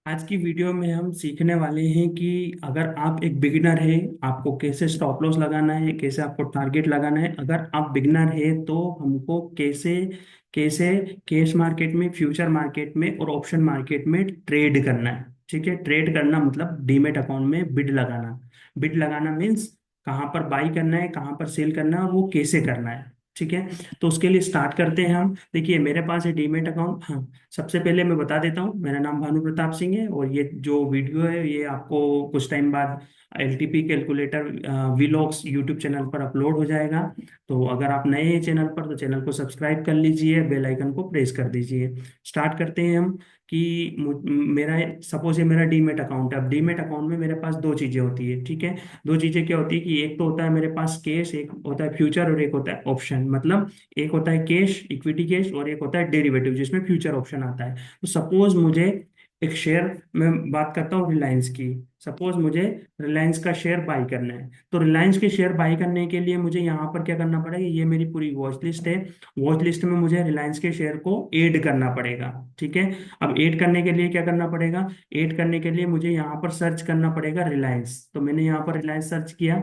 आज की वीडियो में हम सीखने वाले हैं कि अगर आप एक बिगिनर है, आपको कैसे स्टॉप लॉस लगाना है, कैसे आपको टारगेट लगाना है। अगर आप बिगिनर है तो हमको कैसे कैसे कैश मार्केट में, फ्यूचर मार्केट में और ऑप्शन मार्केट में ट्रेड करना है। ठीक है, ट्रेड करना मतलब डीमेट अकाउंट में बिड लगाना। बिड लगाना मीन्स कहाँ पर बाई करना है, कहाँ पर सेल करना है और वो कैसे करना है। ठीक है, तो उसके लिए स्टार्ट करते हैं हम। देखिए मेरे पास है डीमेट अकाउंट। हाँ, सबसे पहले मैं बता देता हूँ, मेरा नाम भानु प्रताप सिंह है और ये जो वीडियो है ये आपको कुछ टाइम बाद LTP calculator vlogs YouTube channel पर अपलोड हो जाएगा। तो अगर आप नए हैं चैनल पर तो चैनल को सब्सक्राइब कर लीजिए, बेल आइकन को प्रेस कर दीजिए। स्टार्ट करते हैं हम कि मेरा सपोज ये मेरा डीमेट अकाउंट है। अब डीमेट अकाउंट में मेरे पास दो चीज़ें होती है। ठीक है, दो चीज़ें क्या होती है कि एक तो होता है मेरे पास कैश, एक होता है फ्यूचर और एक होता है ऑप्शन। मतलब एक होता है कैश, इक्विटी कैश, और एक होता है डेरिवेटिव जिसमें फ्यूचर ऑप्शन आता है। तो सपोज मुझे एक शेयर, मैं बात करता हूँ रिलायंस की। सपोज मुझे रिलायंस का शेयर बाई करना है, तो रिलायंस के शेयर बाई करने के लिए मुझे यहाँ पर क्या करना पड़ेगा, ये मेरी पूरी वॉच लिस्ट है। वॉच लिस्ट में मुझे रिलायंस के शेयर को ऐड करना पड़ेगा। ठीक है, अब ऐड करने के लिए क्या करना पड़ेगा, ऐड करने के लिए मुझे यहाँ पर सर्च करना पड़ेगा रिलायंस। तो मैंने यहाँ पर रिलायंस सर्च किया।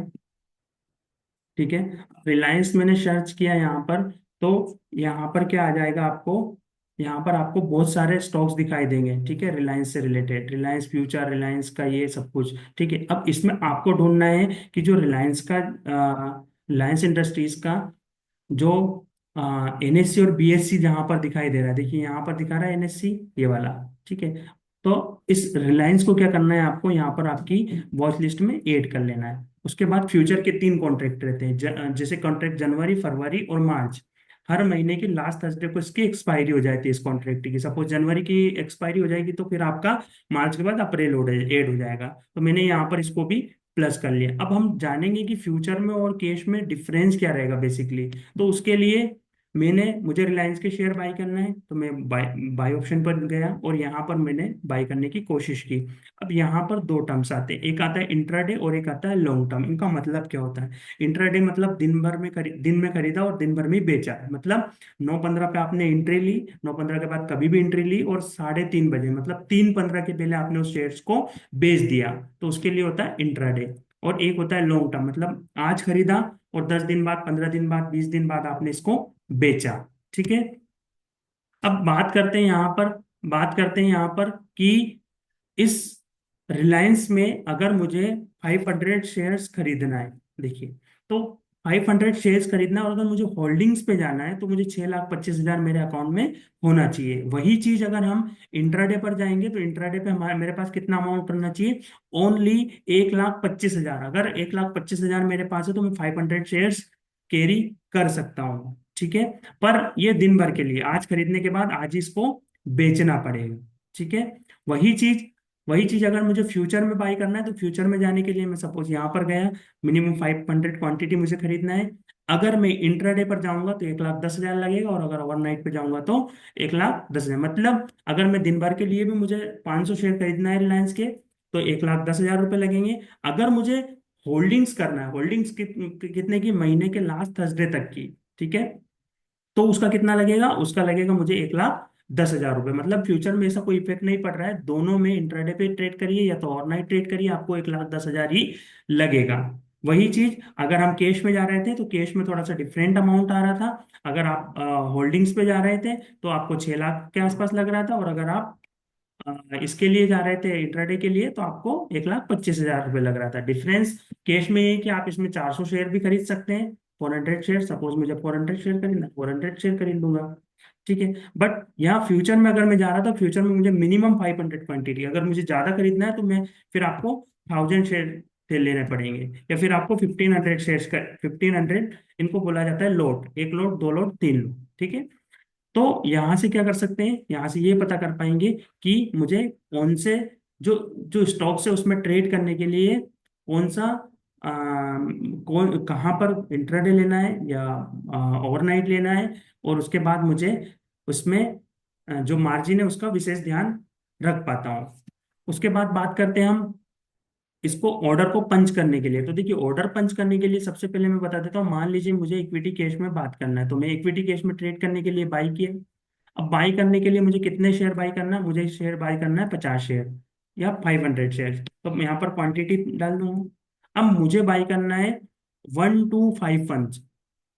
ठीक है, रिलायंस मैंने सर्च किया यहाँ पर। तो यहाँ पर क्या आ जाएगा आपको, यहाँ पर आपको बहुत सारे स्टॉक्स दिखाई देंगे। ठीक है, रिलायंस से रिलेटेड, रिलायंस फ्यूचर, रिलायंस का ये सब कुछ। ठीक है, अब इसमें आपको ढूंढना है कि जो रिलायंस का, रिलायंस इंडस्ट्रीज का जो एनएससी और बीएससी जहां पर दिखाई दे रहा है, देखिए यहाँ पर दिखा रहा है एनएससी, ये वाला। ठीक है, तो इस रिलायंस को क्या करना है आपको, यहाँ पर आपकी वॉच लिस्ट में ऐड कर लेना है। उसके बाद फ्यूचर के तीन कॉन्ट्रैक्ट रहते हैं, जैसे कॉन्ट्रैक्ट जनवरी, फरवरी और मार्च। हर महीने की लास्ट थर्सडे को इसकी एक्सपायरी हो जाती है। इस कॉन्ट्रैक्ट की सपोज जनवरी की एक्सपायरी हो जाएगी तो फिर आपका मार्च के बाद अप्रैल ऐड हो जाएगा। तो मैंने यहाँ पर इसको भी प्लस कर लिया। अब हम जानेंगे कि फ्यूचर में और कैश में डिफरेंस क्या रहेगा बेसिकली। तो उसके लिए मुझे रिलायंस के शेयर बाई करना है, तो मैं बाय बाय ऑप्शन पर गया और यहाँ पर मैंने बाई करने की कोशिश की। अब यहाँ पर दो टर्म्स आते हैं, एक आता है इंट्राडे और एक आता है लॉन्ग टर्म। इनका मतलब क्या होता है, इंट्राडे मतलब दिन में खरीदा और दिन भर में बेचा। मतलब 9:15 पे आपने एंट्री ली, 9:15 के बाद कभी भी एंट्री ली और 3:30 बजे मतलब 3:15 के पहले आपने उस शेयर्स को बेच दिया, तो उसके लिए होता है इंट्राडे। और एक होता है लॉन्ग टर्म, मतलब आज खरीदा और 10 दिन बाद, 15 दिन बाद, 20 दिन बाद आपने इसको बेचा। ठीक है, अब बात करते हैं यहाँ पर कि इस रिलायंस में अगर मुझे 500 शेयर्स खरीदना है, देखिए, तो 500 शेयर्स खरीदना है और अगर मुझे होल्डिंग्स पे जाना है तो मुझे 6,25,000 मेरे अकाउंट में होना चाहिए। वही चीज अगर हम इंट्राडे पर जाएंगे तो इंट्राडे पे हमारे मेरे पास कितना अमाउंट रहना चाहिए, ओनली 1,25,000। अगर 1,25,000 मेरे पास है तो मैं 500 शेयर्स कैरी कर सकता हूँ। ठीक है, पर ये दिन भर के लिए, आज खरीदने के बाद आज ही इसको बेचना पड़ेगा। ठीक है, वही चीज वही चीज अगर मुझे फ्यूचर में बाई करना है तो फ्यूचर में जाने के लिए मैं सपोज यहाँ पर गया, मिनिमम 500 क्वांटिटी मुझे खरीदना है। अगर मैं इंट्राडे पर जाऊंगा तो 1,10,000 लगेगा और अगर ओवरनाइट पे जाऊंगा तो 1,10,000। मतलब अगर मैं दिन भर के लिए भी मुझे 500 शेयर खरीदना है रिलायंस के तो 1,10,000 रुपये लगेंगे। अगर मुझे होल्डिंग्स करना है, होल्डिंग्स कितने की, महीने के लास्ट थर्सडे तक की। ठीक है, तो उसका कितना लगेगा, उसका लगेगा मुझे 1,10,000 रुपये। मतलब फ्यूचर में ऐसा कोई इफेक्ट नहीं पड़ रहा है, दोनों में इंट्राडे पे ट्रेड करिए या तो ओवरनाइट ट्रेड करिए, आपको 1,10,000 ही लगेगा। वही चीज अगर हम कैश में जा रहे थे तो कैश में थोड़ा सा डिफरेंट अमाउंट आ रहा था। अगर आप होल्डिंग्स पे जा रहे थे तो आपको 6 लाख के आसपास लग रहा था, और अगर आप इसके लिए जा रहे थे इंट्राडे के लिए तो आपको 1,25,000 रुपये लग रहा था। डिफरेंस कैश में ये है कि आप इसमें 400 शेयर भी खरीद सकते हैं। 400 शेयर, सपोज मुझे 400 शेयर खरीदना, 400 शेयर खरीद लूंगा। ठीक है, बट यहाँ फ्यूचर में अगर मैं जा रहा था, फ्यूचर में मुझे मिनिमम 500 क्वांटिटी, अगर मुझे ज्यादा खरीदना है तो मैं फिर आपको 1,000 शेयर लेने पड़ेंगे, या फिर आपको 1,500 शेयर का, 1,500 इनको बोला जाता है लोट, एक लोट, दो लोट, तीन लोट। ठीक है, तो यहां से क्या कर सकते हैं, यहां से ये पता कर पाएंगे कि मुझे कौन से, जो जो स्टॉक्स है उसमें ट्रेड करने के लिए कौन सा, कौन कहाँ पर इंट्राडे लेना है या ओवरनाइट लेना है। और उसके बाद मुझे उसमें जो मार्जिन है उसका विशेष ध्यान रख पाता हूँ। उसके बाद बात करते हैं हम इसको ऑर्डर को पंच करने के लिए। तो देखिए ऑर्डर पंच करने के लिए सबसे पहले मैं बता देता हूँ, मान लीजिए मुझे इक्विटी कैश में बात करना है तो मैं इक्विटी कैश में ट्रेड करने के लिए बाई किया। अब बाई करने के लिए मुझे कितने शेयर बाई करना है, मुझे शेयर बाई करना है 50 शेयर। या 500 शेयर, तो मैं यहाँ पर क्वांटिटी डाल दूंगा। अब मुझे बाई करना है 1251,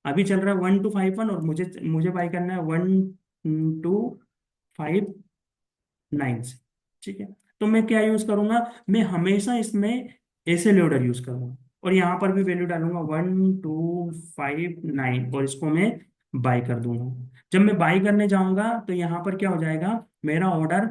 अभी चल रहा है 1251, और मुझे मुझे बाई करना है 1259। ठीक है, तो मैं क्या यूज करूंगा, मैं हमेशा इसमें एसएल ऑर्डर यूज करूंगा, और यहाँ पर भी वैल्यू डालूंगा 1259, और इसको मैं बाई कर दूंगा। जब मैं बाई करने जाऊंगा तो यहाँ पर क्या हो जाएगा, मेरा ऑर्डर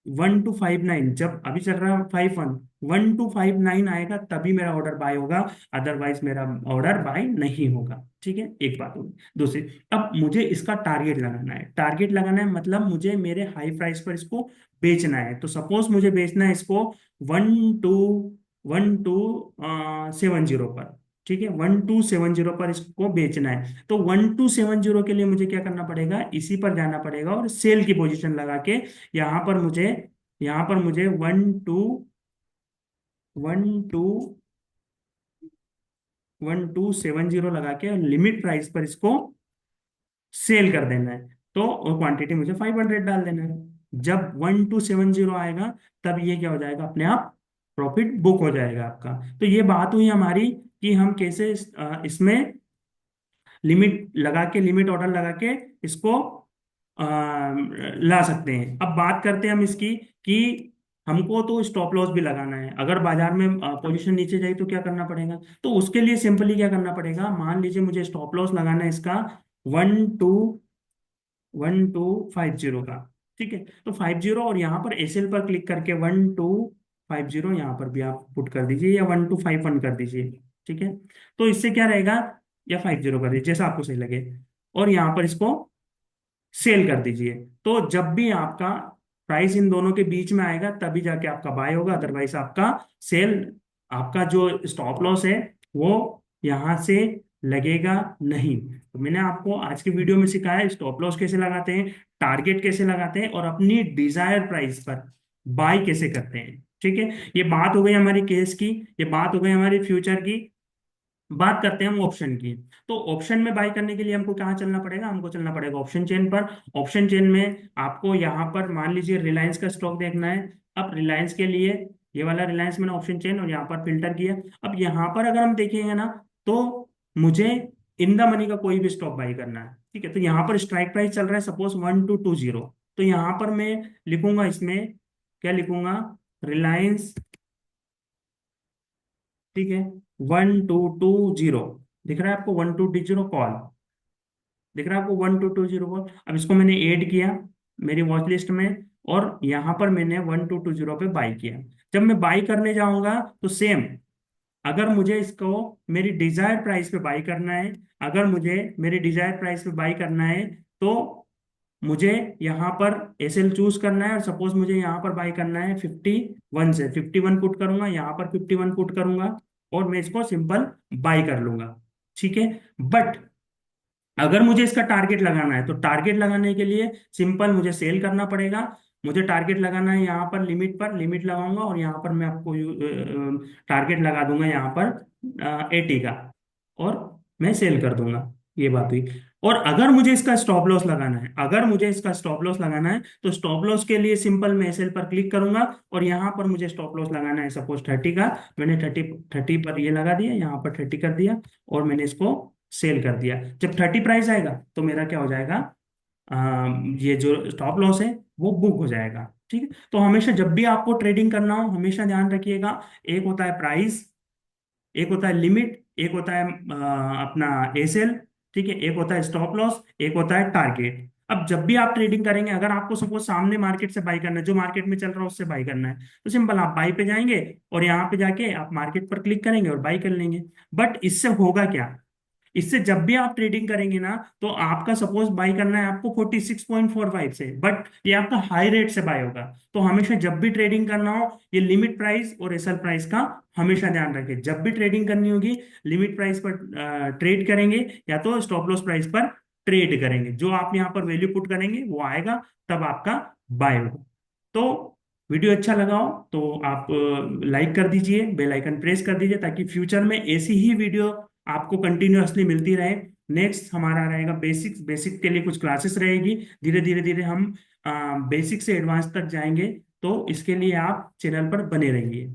1259, जब अभी चल रहा है 51, 1259 आएगा तभी मेरा ऑर्डर बाय होगा, अदरवाइज मेरा ऑर्डर बाय नहीं होगा। ठीक है, एक बात होगी। दूसरी, अब मुझे इसका टारगेट लगाना है। टारगेट लगाना है मतलब मुझे मेरे हाई प्राइस पर इसको बेचना है। तो सपोज मुझे बेचना है इसको 1270 पर। ठीक है, 1270 पर इसको बेचना है, तो 1270 के लिए मुझे क्या करना पड़ेगा, इसी पर जाना पड़ेगा और सेल की पोजीशन लगा के यहाँ पर मुझे 1270 लगा के लिमिट प्राइस पर इसको सेल कर देना है। तो क्वांटिटी मुझे 500 डाल देना है। जब 1270 आएगा तब ये क्या हो जाएगा, अपने आप प्रॉफिट बुक हो जाएगा आपका। तो ये बात हुई हमारी कि हम कैसे इसमें लिमिट लगा के, लिमिट ऑर्डर लगा के इसको अ, ला सकते हैं। अब बात करते हैं हम इसकी कि हमको तो स्टॉप लॉस भी लगाना है। अगर बाजार में पोजीशन नीचे जाए तो क्या करना पड़ेगा, तो उसके लिए सिंपली क्या करना पड़ेगा, मान लीजिए मुझे स्टॉप लॉस लगाना है इसका 1250 का। ठीक है, तो 50, और यहाँ पर एसएल पर क्लिक करके 1250 यहाँ पर भी आप पुट कर दीजिए, या 1251 कर दीजिए। ठीक है, तो इससे क्या रहेगा, या 50 कर दीजिए, जैसा आपको सही लगे, और यहाँ पर इसको सेल कर दीजिए। तो जब भी आपका प्राइस इन दोनों के बीच में आएगा तभी जाके आपका बाय होगा, अदरवाइज आपका सेल, आपका जो स्टॉप लॉस है वो यहां से लगेगा नहीं। तो मैंने आपको आज के वीडियो में सिखाया स्टॉप लॉस कैसे लगाते हैं, टारगेट कैसे लगाते हैं, और अपनी डिजायर प्राइस पर बाय कैसे करते हैं। ठीक है, ये बात हो गई हमारी केस की, ये बात हो गई हमारी फ्यूचर की। बात करते हैं हम ऑप्शन की। तो ऑप्शन में बाय करने के लिए हमको कहाँ चलना पड़ेगा, हमको चलना पड़ेगा ऑप्शन चेन पर। ऑप्शन चेन में आपको यहाँ पर मान लीजिए रिलायंस का स्टॉक देखना है। अब रिलायंस के लिए ये वाला रिलायंस मैंने ऑप्शन चेन और यहाँ पर फिल्टर किया। अब यहाँ पर अगर हम देखेंगे ना, तो मुझे इन द मनी का कोई भी स्टॉक बाई करना है। ठीक है, तो यहाँ पर स्ट्राइक प्राइस चल रहा है सपोज 1220, तो यहाँ पर मैं लिखूंगा, इसमें क्या लिखूंगा, रिलायंस। ठीक है, 1220 दिख रहा है आपको, 1220 कॉल दिख रहा है आपको, 1220 कॉल। अब इसको मैंने ऐड किया मेरी वॉच लिस्ट में, और यहाँ पर मैंने 1220 पे बाई किया। जब मैं बाई करने जाऊंगा तो सेम, अगर मुझे इसको मेरी डिजायर प्राइस पे बाई करना है, अगर मुझे मेरी डिजायर प्राइस पे बाई करना है, तो मुझे यहाँ पर एसएल चूज करना है, और सपोज मुझे यहाँ पर बाई करना है 51 से, 51 पुट करूंगा, यहाँ पर 51 पुट करूंगा, और मैं इसको सिंपल बाई कर लूंगा। ठीक है, बट अगर मुझे इसका टारगेट लगाना है, तो टारगेट लगाने के लिए सिंपल मुझे सेल करना पड़ेगा। मुझे टारगेट लगाना है यहाँ पर लिमिट पर, लिमिट लगाऊंगा, और यहाँ पर मैं आपको टारगेट लगा दूंगा यहाँ पर 80 का, और मैं सेल कर दूंगा। ये बात हुई। और अगर मुझे इसका स्टॉप लॉस लगाना है, अगर मुझे इसका स्टॉप लॉस लगाना है, तो स्टॉप लॉस के लिए सिंपल मैं एसएल पर क्लिक करूंगा, और यहाँ पर मुझे स्टॉप लॉस लगाना है सपोज 30 का। मैंने 30 पर ये लगा दिया, यहाँ पर 30 कर दिया, और मैंने इसको सेल कर दिया। जब 30 प्राइस आएगा तो मेरा क्या हो जाएगा, ये जो स्टॉप लॉस है वो बुक हो जाएगा। ठीक है, तो हमेशा जब भी आपको ट्रेडिंग करना हो, हमेशा ध्यान रखिएगा, एक होता है प्राइस, एक होता है लिमिट, एक होता है अपना एसएल। ठीक है, एक होता है स्टॉप लॉस, एक होता है टारगेट। अब जब भी आप ट्रेडिंग करेंगे, अगर आपको सपोज सामने मार्केट से बाई करना है, जो मार्केट में चल रहा है उससे बाई करना है, तो सिंपल आप बाई पे जाएंगे, और यहाँ पे जाके आप मार्केट पर क्लिक करेंगे और बाई कर लेंगे। बट इससे होगा क्या, इससे जब भी आप ट्रेडिंग करेंगे ना, तो आपका सपोज बाई करना है आपको 46.45 से, बट ये आपका हाई रेट से बाय होगा। तो हमेशा जब भी ट्रेडिंग करना हो, ये लिमिट प्राइस और एसएल प्राइस का हमेशा ध्यान रखें। जब भी ट्रेडिंग करनी होगी, लिमिट प्राइस पर ट्रेड करेंगे, या तो स्टॉप लॉस प्राइस पर ट्रेड करेंगे। जो आप यहाँ पर वैल्यू पुट करेंगे वो आएगा, तब आपका बाय होगा। तो वीडियो अच्छा लगा हो तो आप लाइक कर दीजिए, बेल आइकन प्रेस कर दीजिए, ताकि फ्यूचर में ऐसी ही वीडियो आपको कंटिन्यूअसली मिलती रहे। नेक्स्ट हमारा रहेगा बेसिक्स, बेसिक के लिए कुछ क्लासेस रहेगी। धीरे धीरे धीरे हम बेसिक से एडवांस तक जाएंगे। तो इसके लिए आप चैनल पर बने रहिए।